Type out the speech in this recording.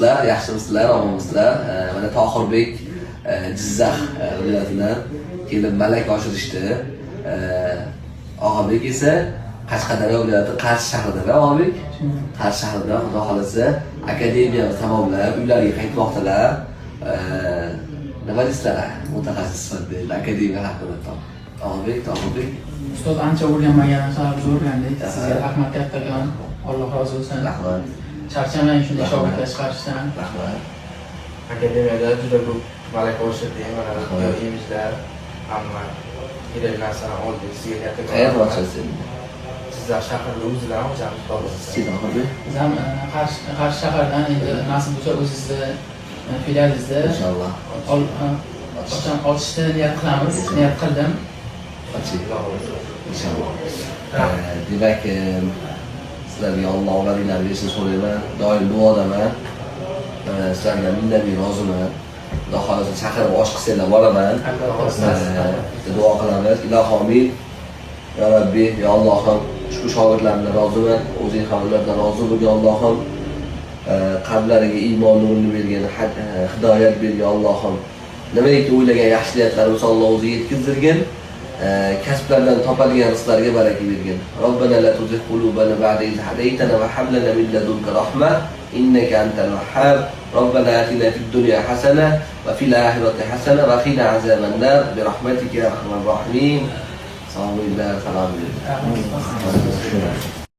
Yaxshimisizlar, omonmisizlar. Mana Tohirbek Jizzax viloyatidan kelib malaka oshirishdi. Og'abek esa Qashqadaryo viloyati Qarshi shahrida. Og'abek Qarshi shahrida xudo xolasa akademiyani tamomlab uylariga qaytmoqdalar. Nima deysizlar? Mutaxassis sifatida akademiya haqida Tohirbek. Ustoz ancha o'rganmagan narsalarni o'rgandik. Sizga rahmat kattakon. Alloh rozi bo'lsin. Rahmat. Charchamang shunday shogirdlar chiqarishdan. Rahmat. Akademiyada juda ko'p malaka oshirdik. Mana imijlar, hamma kerak narsani oldik. Sizga kattakon. Qayerda ochasiz? Jizzax shahrida o'zlar ochamiz to'g'risi. Siz Tohirbek? Biz ham Qarshi shahardan endi nasib bo'lsa o'zingizni filialingizda Inshaalloh. Qachon ochishni niyat qilamiz. Niyat qildim. İnşallah. Demek sizlerge Allah oğlanlar versin soruyorlar. Daim duadaman. Sizlerge minnetli razıman. Daha fazla çakırıp aşk seninle varaman. Dua kılamayız. İlahi amin. Ya Rabbi, ya Allah'ım şu şagirdlerimle razıman. O zihanlardan razı bul ya Allah'ım. Kalpleriga iymon nurini bergan, hidoyat ber ya Allohim. Nimaiki o'ylagan yaxshiliklarimizni Alloh o'zi yetkazdirgin. Kasblardan topadigan rizqlarga baraka bergin. Robbana la tuzigh qulubana ba'da iz hadaytana va hab lana min ladunka rahma innaka antal wahhab. Robbana atina fid dunya hasana va fil akhirati hasana va qina azaban nar bi rahmatika ya arhamar rahimin. Sallallahu aleyhi ve sellem.